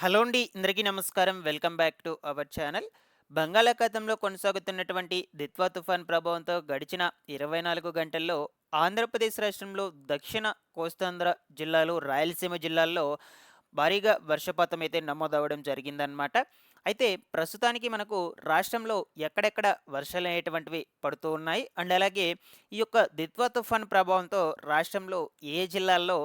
Hello అండి. అందరికీ నమస్కారం. Welcome back to our channel. బంగాళాఖాతంలో కొనసాగుతున్నటువంటి దిత్వా తుఫాన్ ప్రభావంతో గడిచిన 24 గంటల్లో ఆంధ్రప్రదేశ్ రాష్ట్రంలో దక్షిణ కోస్తాంధ్ర జిల్లాలు, రాయలసీమ జిల్లాల్లో భారీగా వర్షపాతం అయితే నమోదవ్వడం జరిగిందనమాట. అయితే ప్రస్తుతానికి మనకు రాష్ట్రంలో ఎక్కడెక్కడ వర్షాలనేటువంటివి పడుతూ ఉన్నాయి. అండ్ అలాగే ఈ యొక్క దిత్వా తుఫాన్ ప్రభావంతో రాష్ట్రంలో ఏ జిల్లాల్లో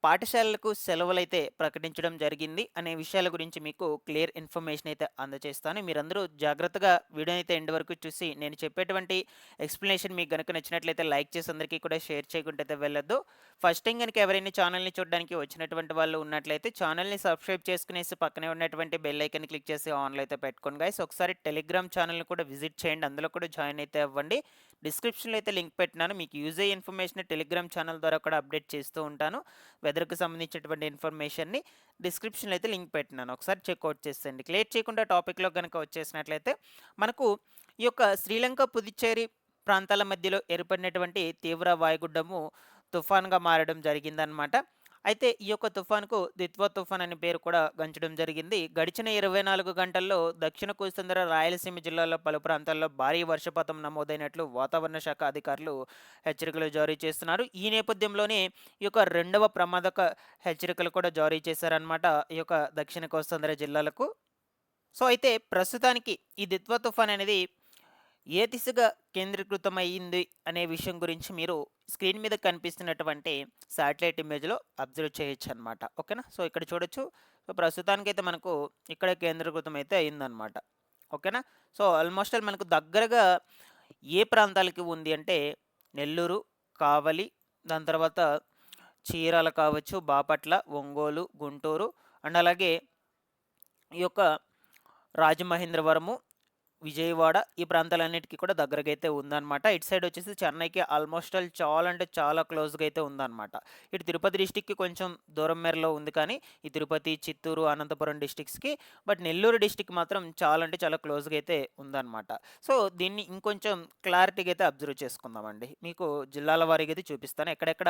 పాఠశాలలకు సెలవులైతే ప్రకటించడం జరిగింది అనే విషయాల గురించి మీకు క్లియర్ ఇన్ఫర్మేషన్ అయితే అందజేస్తాను. మీరందరూ జాగ్రత్తగా వీడియోని అయితే ఎండ్ వరకు చూసి నేను చెప్పేటువంటి ఎక్స్‌ప్లనేషన్ మీకు గనుక నచ్చినట్లయితే లైక్ చేసి అందరికీ కూడా షేర్ చేయకుండా అయితే వెళ్ళొద్దు. ఫస్ట్ టైం గనుక ఎవరైనా ఛానల్‌ని చూడడానికి వచ్చినటువంటి వాళ్ళు ఉన్నట్లయితే ఛానల్‌ని సబ్స్క్రైబ్ చేసుకునేసి పక్కనే ఉన్నటువంటి బెల్ ఐకాన్ క్లిక్ చేసి ఆన్‌లో అయితే పెట్టుకోండి గైస్. ఒకసారి టెలిగ్రామ్ ఛానల్‌ని కూడా విజిట్ చేయండి. అందులో కూడా జాయిన్ అయితే అవ్వండి. డిస్క్రిప్షన్‌లో అయితే లింక్ పెట్టినాను. మీకు యూజ్ అయ్యే ఇన్ఫర్మేషన్ టెలిగ్రామ్ ఛానల్ ద్వారా కూడా అప్డేట్ చేస్తూ ఉంటాను. వెదర్‌కి సంబంధించినటువంటి ఇన్ఫర్మేషన్‌ని డిస్క్రిప్షన్‌లో అయితే లింక్ పెట్టినాను. ఒకసారి చెక్‌ఔట్ చేసేయండి. లేట్ చేయకుండా టాపిక్‌లోకి గనుక వచ్చేసినట్లయితే మనకు ఈ యొక్క శ్రీలంక, పుదుచ్చేరి ప్రాంతాల మధ్యలో ఏర్పడినటువంటి తీవ్ర వాయుగుండము తుఫాన్‌గా మారడం జరిగిందనమాట. అయితే ఈ యొక్క తుఫాన్‌కు దిత్వా తుఫాన్ అనే పేరు కూడా గంచడం జరిగింది. గడిచిన 24 గంటల్లో దక్షిణ కోస్తాంధ్ర, రాయలసీమ జిల్లాల్లో పలు ప్రాంతాల్లో భారీ వర్షపాతం నమోదైనట్లు వాతావరణ శాఖ అధికారులు హెచ్చరికలు జారీ చేస్తున్నారు. ఈ నేపథ్యంలోనే ఈ యొక్క రెండవ ప్రమాదక హెచ్చరికలు కూడా జారీ చేశారనమాట ఈ యొక్క దక్షిణ కోస్తాంధ్ర జిల్లాలకు. సో, అయితే ప్రస్తుతానికి ఈ దిత్వా తుఫాన్ అనేది ఏ దిశగా కేంద్రీకృతమయ్యింది అనే విషయం గురించి మీరు స్క్రీన్ మీద కనిపిస్తున్నటువంటి శాటిలైట్ ఇమేజ్‌లో అబ్జర్వ్ చేయొచ్చనమాట. ఓకేనా? సో, ఇక్కడ చూడొచ్చు. సో, ప్రస్తుతానికైతే మనకు ఇక్కడే కేంద్రీకృతం అయితే అయిందనమాట. ఓకేనా? సో, ఆల్మోస్ట్ ఆల్ మనకు దగ్గరగా ఏ ప్రాంతాలకి ఉంది అంటే నెల్లూరు, కావలి, దాని తర్వాత చీరాల కావచ్చు, బాపట్ల, ఒంగోలు, గుంటూరు అండ్ అలాగే ఈ యొక్క రాజమహేంద్రవరము, విజయవాడ ఈ ప్రాంతాలన్నిటికి కూడా దగ్గరగైతే ఉందనమాట. ఇటు సైడ్ వచ్చేసి చెన్నైకి ఆల్మోస్ట్ ఆల్ చాలా అంటే చాలా క్లోజ్‌గా అయితే ఉందనమాట. ఇటు తిరుపతి డిస్ట్రిక్ట్‌కి కొంచెం దూరం మేరలో ఉంది కానీ, ఈ తిరుపతి, చిత్తూరు, అనంతపురం డిస్ట్రిక్ట్స్‌కి బట్ నెల్లూరు డిస్ట్రిక్ట్ మాత్రం చాలా అంటే చాలా క్లోజ్‌గా అయితే ఉందనమాట. సో, దీన్ని ఇంకొంచెం క్లారిటీగా అయితే అబ్జర్వ్ చేసుకుందామండి. మీకు జిల్లాల వారీగా అయితే చూపిస్తాను. ఎక్కడెక్కడ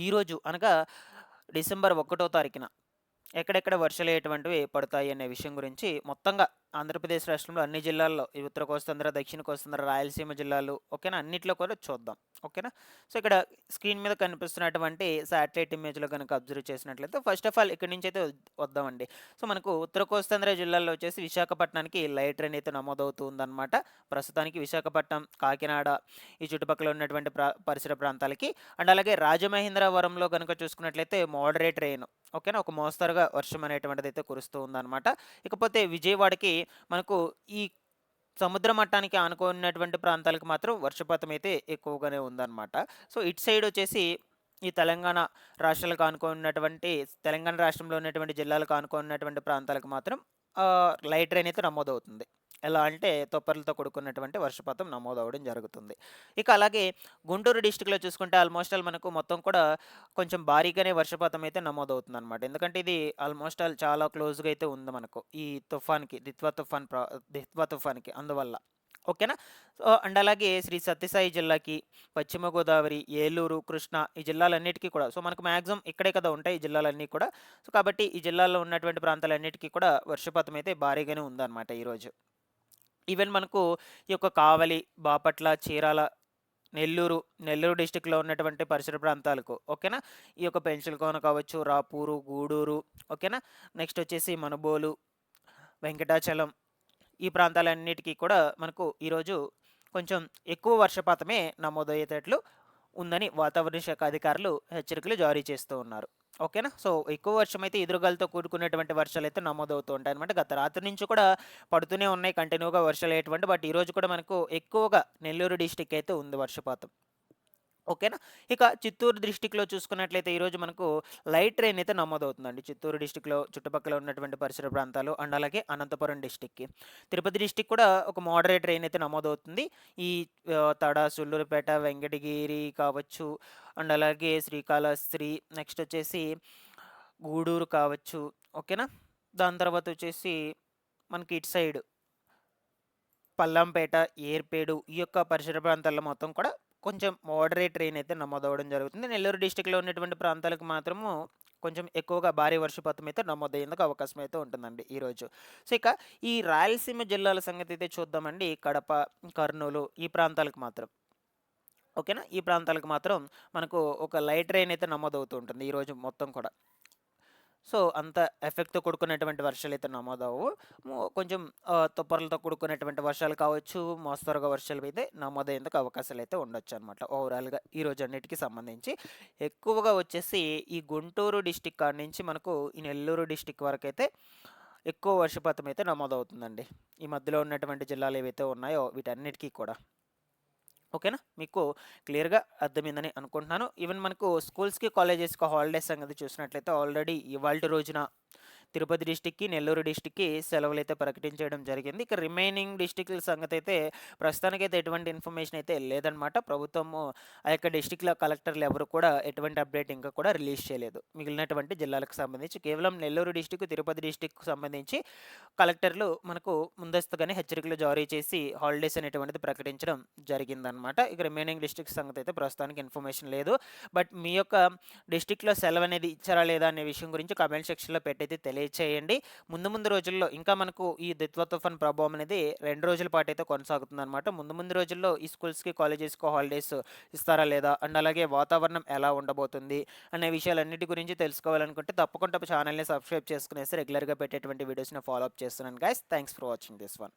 ఈరోజు అనగా డిసెంబర్ 1 తారీఖున ఎక్కడెక్కడ వర్షాలనేటువంటివి పడతాయి అనే విషయం గురించి మొత్తంగా ఆంధ్రప్రదేశ్ రాష్ట్రంలో అన్ని జిల్లాల్లో ఈ ఉత్తర కోస్తాంధ్ర, దక్షిణ కోస్తాంధ్ర, రాయలసీమ జిల్లాలు ఓకేనా? అన్నిట్లో కూడా చూద్దాం. ఓకేనా? సో, ఇక్కడ స్క్రీన్ మీద కనిపిస్తున్నటువంటి శాటిలైట్ ఇమేజ్‌లో గనుక అబ్జర్వ్ చేసినట్లయితే ఫస్ట్ ఆఫ్ ఆల్ ఇక్కడి నుంచైతే వద్దామండి. సో, మనకు ఉత్తర కోస్తాంధ్ర జిల్లాల్లో వచ్చేసి విశాఖపట్నానికి లైట్ రైన్ అయితే నమోదవుతూ ఉందన్నమాట. ప్రస్తుతానికి విశాఖపట్నం, కాకినాడ ఈ చుట్టుపక్కల ఉన్నటువంటి పరిసర ప్రాంతాలకి అండ్ అలాగే రాజమహేంద్రవరంలో గనుక చూసుకున్నట్లయితే మోడరేట్ రెయిన్ ఓకేనా? ఒక మోస్తరుగా వర్షం అనేటువంటిదైతే కురుస్తూ ఉందన్నమాట. ఇకపోతే విజయవాడకి మనకు ఈ సముద్ర మట్టానికి ఆనుకున్నటువంటి ప్రాంతాలకు మాత్రం వర్షపాతం అయితే ఎక్కువగానే ఉందన్నమాట. సో, ఇటు సైడ్ వచ్చేసి ఈ తెలంగాణ రాష్ట్రాలకు ఆనుకున్నటువంటి తెలంగాణ రాష్ట్రంలో ఉన్నటువంటి జిల్లాలకు ఆనుకున్నటువంటి ప్రాంతాలకు మాత్రం లైట్ రైన్ అయితే నమోదవుతుంది. ఎలా అంటే తుప్పర్లతో కూడుకున్నటువంటి వర్షపాతం నమోదవ్వడం జరుగుతుంది. ఇక అలాగే గుంటూరు డిస్ట్రిక్ట్‌లో చూసుకుంటే ఆల్మోస్ట్ ఆల్ మనకు మొత్తం కూడా కొంచెం భారీగానే వర్షపాతం అయితే నమోదవుతుందనమాట. ఎందుకంటే ఇది ఆల్మోస్ట్ ఆల్ చాలా క్లోజ్‌గా అయితే ఉంది మనకు. ఈ తుఫాన్‌కి దిత్వా తుఫాన్‌కి అందువల్ల. ఓకేనా? సో, అండ్ అలాగే శ్రీ సత్యసాయి జిల్లాకి, పశ్చిమ గోదావరి, ఏలూరు, కృష్ణా ఈ జిల్లాలన్నిటికీ కూడా సో, మనకు మాక్సిమం ఇక్కడే కదా ఉంటాయి ఈ జిల్లాలన్నీ కూడా. సో, కాబట్టి ఈ జిల్లాల్లో ఉన్నటువంటి ప్రాంతాలన్నిటికీ కూడా వర్షపాతం అయితే భారీగానే ఉందన్నమాట ఈరోజు. ఈవెన్ మనకు ఈ యొక్క కావలి, బాపట్ల, చీరాల, నెల్లూరు డిస్ట్రిక్ట్‌లో ఉన్నటువంటి పరిసర ప్రాంతాలకు ఓకేనా? ఈ యొక్క పెంచలకోన కావచ్చు, రాపూరు, గూడూరు ఓకేనా? నెక్స్ట్ వచ్చేసి మనుబోలు, వెంకటాచలం ఈ ప్రాంతాలన్నిటికీ కూడా మనకు ఈరోజు కొంచెం ఎక్కువ వర్షపాతమే నమోదయ్యేటట్లు ఉందని వాతావరణ శాఖ అధికారులు హెచ్చరికలు జారీ చేస్తూ ఉన్నారు. ఓకేనా? సో, ఎక్కువ వర్షం అయితే ఎదురుగాలితో కూడుకున్నటువంటి వర్షాలైతే నమోదవుతూ ఉంటాయన్నమాట. గత రాత్రి నుంచి కూడా పడుతూనే ఉన్నాయి కంటిన్యూగా వర్షాలనేటువంటివి. బట్ ఈరోజు కూడా మనకు ఎక్కువగా నెల్లూరు డిస్ట్రిక్ట్ అయితే ఉంది వర్షపాతం. ఓకేనా? ఇక చిత్తూరు డిస్ట్రిక్ట్‌లో చూసుకున్నట్లయితే ఈరోజు మనకు లైట్ రెయిన్ అయితే నమోదవుతుందండి. చిత్తూరు డిస్ట్రిక్ట్‌లో చుట్టుపక్కల ఉన్నటువంటి పరిసర ప్రాంతాలు అండ్ అలాగే అనంతపురం డిస్ట్రిక్ట్‌కి. తిరుపతి డిస్ట్రిక్ట్ కూడా ఒక మోడరేట్ రెయిన్ అయితే నమోదవుతుంది. ఈ తడ, సుళ్లూరుపేట, వెంకటగిరి కావచ్చు అండ్ అలాగే శ్రీకాళహస్తి నెక్స్ట్ వచ్చేసి గూడూరు కావచ్చు. ఓకేనా? దాని తర్వాత వచ్చేసి మనకి ఇటు సైడ్ పల్లంపేట, ఏర్పేడు ఈ యొక్క పరిసర ప్రాంతాల్లో మొత్తం కూడా కొంచెం మోడరేట్ రెయిన్ అయితే నమోదవ్వడం జరుగుతుంది. నెల్లూరు డిస్ట్రిక్ట్‌లో ఉన్నటువంటి ప్రాంతాలకు మాత్రము కొంచెం ఎక్కువగా భారీ వర్షపాతం అయితే నమోదయ్యేందుకు అవకాశం అయితే ఉంటుందండి ఈరోజు. సో, ఇక ఈ రాయలసీమ జిల్లాల సంగతి అయితే చూద్దామండి. కడప, కర్నూలు ఈ ప్రాంతాలకు మాత్రం. ఓకేనా? ఈ ప్రాంతాలకు మాత్రం మనకు ఒక లైట్ రెయిన్ అయితే నమోదవుతూ ఉంటుంది ఈరోజు మొత్తం కూడా. సో, అంత ఎఫెక్ట్‌తో కూడుకున్నటువంటి వర్షాలైతే నమోదవ్వవు. కొంచెం తుప్పర్లతో కూడుకున్నటువంటి వర్షాలు కావచ్చు, మోస్తరుగా వర్షాలైతే నమోదయ్యేందుకు అవకాశాలైతే ఉండొచ్చనమాట. ఓవరాల్‌గా ఈ రోజన్నిటికి సంబంధించి. ఎక్కువగా వచ్చేసి ఈ గుంటూరు డిస్ట్రిక్ట్ కాడ నుంచి మనకు ఈ నెల్లూరు డిస్ట్రిక్ట్ వరకైతే ఎక్కువ వర్షపాతం అయితే నమోదవుతుందండి. ఈ మధ్యలో ఉన్నటువంటి జిల్లాలు ఏవైతే ఉన్నాయో వీటన్నిటికి కూడా. ఓకేనా? మీకు క్లియర్‌గా అర్థమైందని అనుకుంటున్నాను. ఈవెన్ మనకు స్కూల్స్‌కి, కాలేజెస్‌కి హాలిడేస్ సంగతి చూసినట్లయితే ఆల్రెడీ ఇవాల్టి రోజున తిరుపతి డిస్ట్రిక్ట్‌కి, నెల్లూరు డిస్ట్రిక్ట్‌కి సెలవులైతే ప్రకటించేయడం జరిగింది. ఇక రిమైనింగ్ డిస్ట్రిక్ట్‌ల సంగతైతే ప్రస్తుతానికైతే ఎటువంటి ఇన్ఫర్మేషన్ అయితే లేదనమాట. ప్రభుత్వము ఆ యొక్క డిస్ట్రిక్ట్‌ల కలెక్టర్లు ఎవరు కూడా ఎటువంటి అప్డేట్ ఇంకా కూడా రిలీజ్ చేయలేదు. మిగిలినటువంటి జిల్లాలకు సంబంధించి కేవలం నెల్లూరు డిస్ట్రిక్ట్, తిరుపతి డిస్ట్రిక్ట్‌కి సంబంధించి కలెక్టర్లు మనకు ముందస్తుగానే హెచ్చరికలు జారీ చేసి హాలిడేస్ అనేటువంటిది ప్రకటించడం జరిగిందనమాట. ఇక రిమైనింగ్ డిస్ట్రిక్ట్స్ సంగతి అయితే ప్రస్తుతానికి ఇన్ఫర్మేషన్ లేదు. బట్ మీ యొక్క డిస్ట్రిక్ట్‌లో సెలవనేది ఇచ్చారా లేదా అనే విషయం గురించి కామెంట్ సెక్షన్‌లో పెట్టయితే తెలియచేయండి. ముందు ముందు రోజుల్లో ఇంకా మనకు ఈ దిత్వా తుఫాన్ ప్రభావం అనేది 2 రోజుల పాటైతే కొనసాగుతుందనమాట. ముందు ముందు రోజుల్లో ఈ స్కూల్స్‌కి, కాలేజెస్‌కి హాలిడేస్ ఇస్తారా లేదా? అండ్ అలాగే వాతావరణం ఎలా ఉండబోతుంది? అనే విషయాలన్నిటి గురించి తెలుసుకోవాలనుకుంటే తప్పకుండా ఛానల్‌ని సబ్స్క్రైబ్ చేసుకునేసి రెగ్యులర్‌గా పెట్టేటువంటి వీడియోస్‌ని ఫాలో అప్ చేస్తున్నాను guys. Thanks for watching this one.